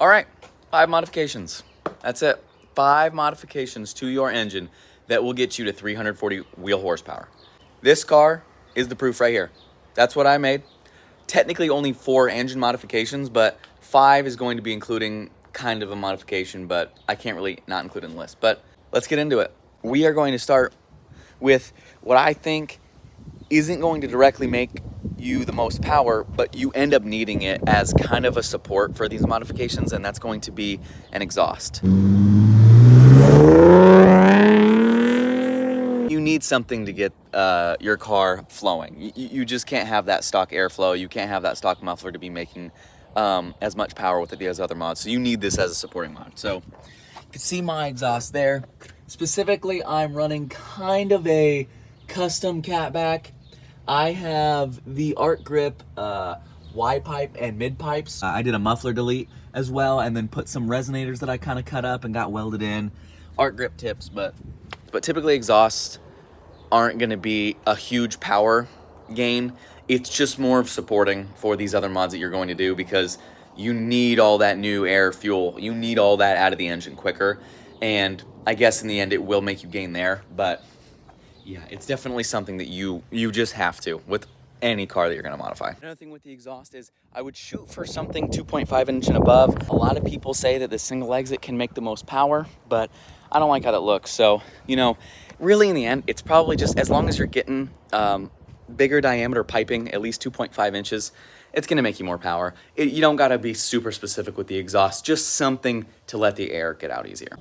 All right, 5 modifications. That's it. 5 modifications to your engine that will get you to 340 wheel horsepower. This car is the proof right here. That's what I made. Technically only 4 engine modifications, but 5 is going to be including kind of a modification, but I can't really not include in the list. But let's get into it. We are going to start with what I think isn't going to directly make you the most power, but you end up needing it as kind of a support for these modifications, and that's going to be an exhaust. You need something to get your car flowing. You just can't have that stock airflow. You can't have that stock muffler to be making as much power with it as other mods. So you need this as a supporting mod. So you can see my exhaust there. Specifically, I'm running kind of a custom catback. I have the Arc Grip Y pipe and mid pipes. I did a muffler delete as well, and then put some resonators that I kind of cut up and got welded in. Arc Grip tips, but typically exhausts aren't going to be a huge power gain. It's just more of supporting for these other mods that you're going to do, because you need all that new air fuel. You need all that out of the engine quicker, and I guess in the end it will make you gain there, but yeah, it's definitely something that you just have to with any car that you're going to modify. Another thing with the exhaust is I would shoot for something 2.5 inch and above. A lot of people say that the single exit can make the most power, but I don't like how that looks. So, you know, really in the end, it's probably just as long as you're getting bigger diameter piping, at least 2.5 inches, it's going to make you more power. You don't got to be super specific with the exhaust, just something to let the air get out easier.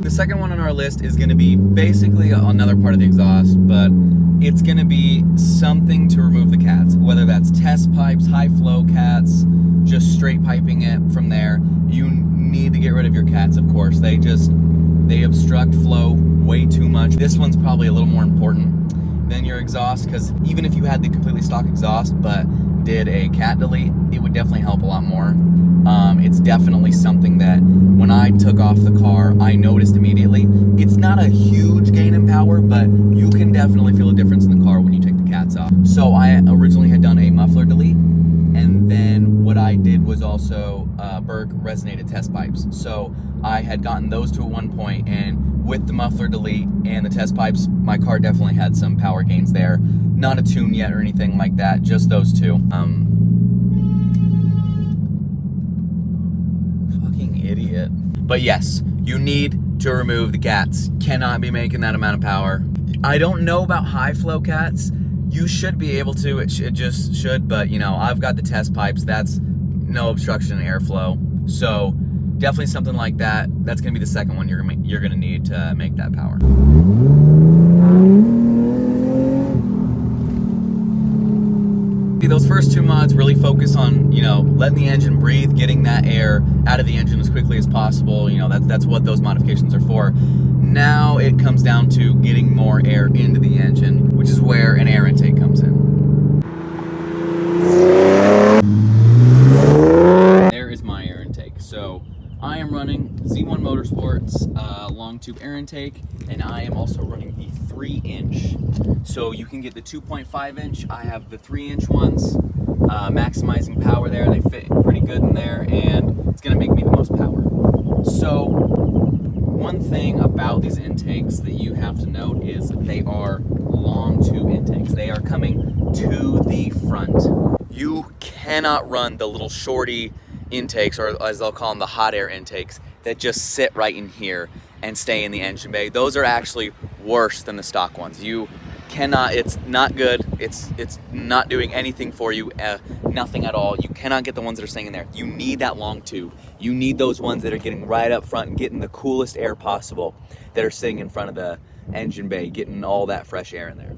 The second one on our list is going to be basically another part of the exhaust, but it's going to be something to remove the cats, whether that's test pipes, high flow cats, just straight piping it from there. You need to get rid of your cats, of course. They obstruct flow way too much. This one's probably a little more important than your exhaust, because even if you had the completely stock exhaust but did a cat delete, it would definitely help a lot more. It's definitely something that when I took off the car, I noticed immediately. It's not a huge gain in power, but you can definitely feel a difference in the car when you take the cats off. So I originally had done a muffler delete, and then what I did was also Berg resonated test pipes. So I had gotten those to at one point, and with the muffler delete and the test pipes, my car definitely had some power gains there. Not a tune yet or anything like that, just those two. Fucking idiot. But yes, you need to remove the cats. Cannot be making that amount of power. I don't know about high flow cats. You should be able to, it just should, but you know, I've got the test pipes. That's no obstruction in airflow. So definitely something like that. That's gonna be the second one you're gonna need to make that power. Those first 2 mods really focus on, you know, letting the engine breathe, getting that air out of the engine as quickly as possible. You know, that's what those modifications are for. Now it comes down to getting more air into the engine, which is where an air intake comes in. There is my air intake. So I am running Z1 Motorsports long tube air intake, and I am also running the 3-inch. So you can get the 2.5 inch. I have the 3-inch ones, maximizing power there. They fit pretty good in there, and it's gonna make me the most power. So one thing about these intakes that you have to note is they are long tube intakes. They are coming to the front. You cannot run the little shorty intakes, or as they'll call them, the hot air intakes, that just sit right in here and stay in the engine bay. Those are actually worse than the stock ones. You cannot, it's not good. It's not doing anything for you, nothing at all. You cannot get the ones that are staying in there. You need that long tube. You need those ones that are getting right up front and getting the coolest air possible, that are sitting in front of the engine bay, getting all that fresh air in there.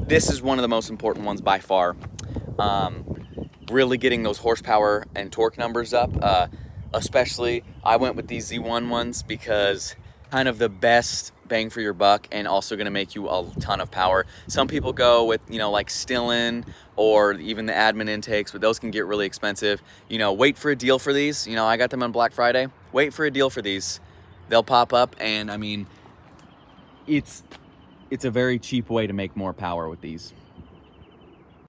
This is one of the most important ones by far. Really getting those horsepower and torque numbers up. Especially, I went with these Z1 ones because kind of the best bang for your buck, and also going to make you a ton of power. Some people go with, you know, like Stillen or even the admin intakes, but those can get really expensive. You know, wait for a deal for these. You know, I got them on Black Friday. Wait for a deal for these. They'll pop up, and I mean, it's a very cheap way to make more power with these.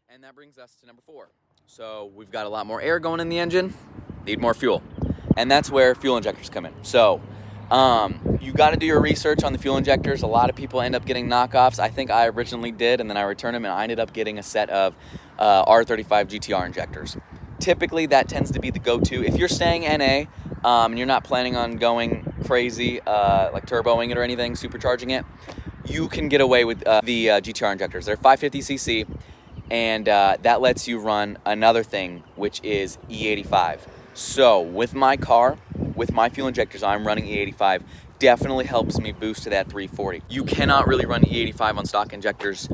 And that brings us to number 4. So we've got a lot more air going in the engine, need more fuel. And that's where fuel injectors come in. So you got to do your research on the fuel injectors. A lot of people end up getting knockoffs. I think I originally did, and then I returned them, and I ended up getting a set of R35 GTR injectors. Typically, that tends to be the go-to. If you're staying NA and you're not planning on going crazy, like turboing it or anything, supercharging it, you can get away with the GTR injectors. They're 550cc, and that lets you run another thing, which is E85. So with my car, with my fuel injectors, I'm running E85. Definitely helps me boost to that 340. You cannot really run E85 on stock injectors.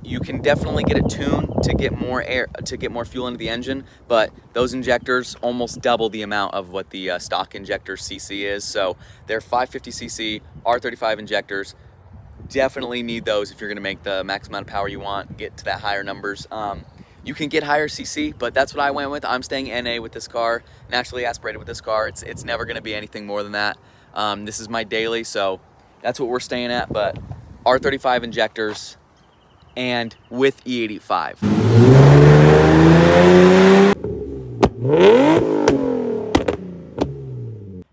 You can definitely get it tuned to get more air, to get more fuel into the engine, but those injectors almost double the amount of what the stock injector CC is. So they're 550cc R35 injectors. Definitely need those if you're gonna make the max amount of power you want, get to that higher numbers. You can get higher CC, but that's what I went with. I'm staying NA with this car, naturally aspirated with this car. It's never gonna be anything more than that. This is my daily, so that's what we're staying at, but R35 injectors and with E85.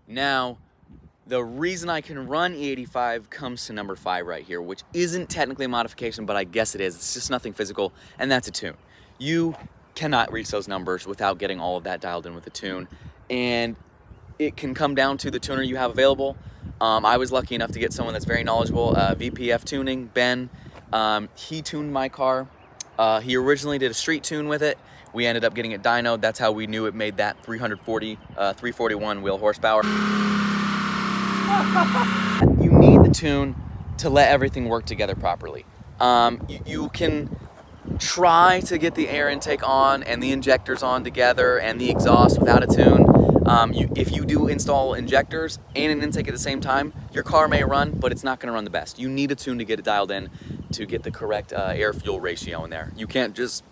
Now, the reason I can run E85 comes to number 5 right here, which isn't technically a modification, but I guess it is. It's just nothing physical, and that's a tune. You cannot reach those numbers without getting all of that dialed in with a tune, and it can come down to the tuner you have available. I was lucky enough to get someone that's very knowledgeable, VPF Tuning, Ben. He tuned my car. He originally did a street tune with it. We ended up getting it dynoed. That's how we knew it made that 341 wheel horsepower. You need the tune to let everything work together properly. You can try to get the air intake on and the injectors on together and the exhaust without a tune. If you do install injectors and an intake at the same time, your car may run, but it's not going to run the best. You need a tune to get it dialed in to get the correct air-fuel ratio in there. You can't just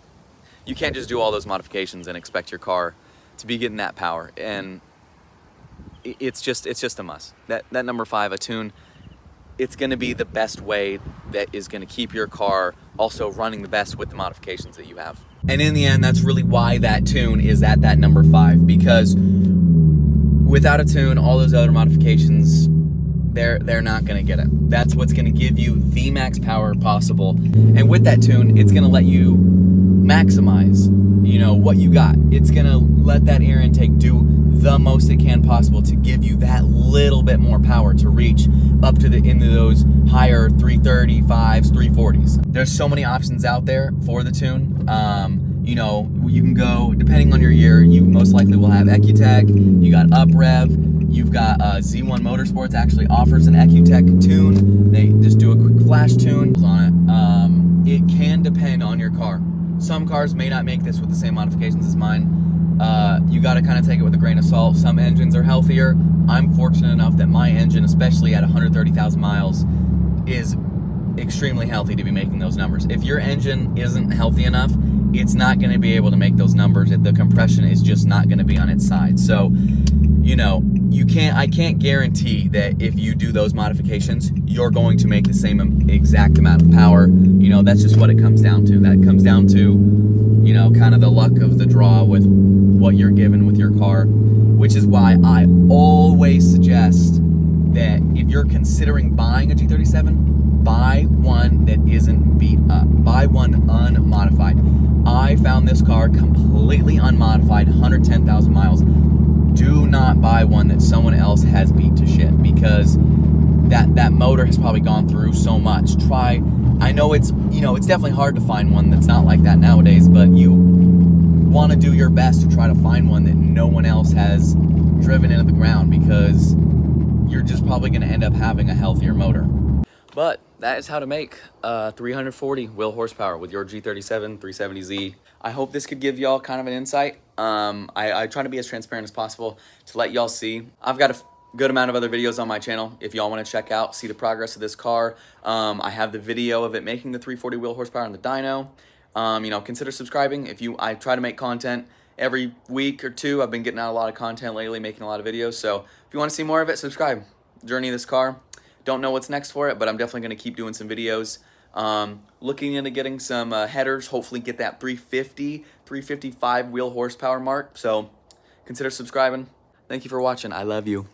do all those modifications and expect your car to be getting that power. And it's just a must. That number 5, a tune, it's going to be the best way that is going to keep your car also running the best with the modifications that you have. And in the end, that's really why that tune is at that number 5, because without a tune, all those other modifications, they're not going to get it. That's what's going to give you the max power possible. And with that tune, it's going to let you maximize, what you got. It's going to let that air intake do the most it can possible to give you that little bit more power to reach up to into those higher 335s, 340s. There's so many options out there for the tune. You can go, depending on your year, you most likely will have EcuTech, you got UpRev, you've got Z1 Motorsports actually offers an EcuTech tune. They just do a quick flash tune on it. It can depend on your car. Some cars may not make this with the same modifications as mine. You got to kind of take it with a grain of salt. Some engines are healthier. I'm fortunate enough that my engine, especially at 130,000 miles, is extremely healthy to be making those numbers. If your engine isn't healthy enough, it's not going to be able to make those numbers. The compression is just not going to be on its side. So, I can't guarantee that if you do those modifications, you're going to make the same exact amount of power. That's just what it comes down to. That comes down to, kind of the luck of the draw with what you're given with your car, which is why I always suggest that if you're considering buying a G37, buy one that isn't beat up. Buy one unmodified. I found this car completely unmodified, 110,000 miles. Do not buy one that someone else has beat to shit, because that motor has probably gone through so much. I know it's definitely hard to find one that's not like that nowadays, but you want to do your best to try to find one that no one else has driven into the ground, because you're just probably going to end up having a healthier motor. But that is how to make 340 wheel horsepower with your G37 370Z. I hope this could give y'all kind of an insight. I try to be as transparent as possible to let y'all see. I've got a good amount of other videos on my channel if y'all want to check out, see the progress of this car. I have the video of it making the 340 wheel horsepower on the dyno. Consider subscribing. I try to make content every week or two. I've been getting out a lot of content lately, making a lot of videos. So if you want to see more of it, subscribe. Journey of this car. Don't know what's next for it, but I'm definitely going to keep doing some videos. Looking into getting some headers, hopefully get that 350, 355 wheel horsepower mark. So consider subscribing. Thank you for watching. I love you.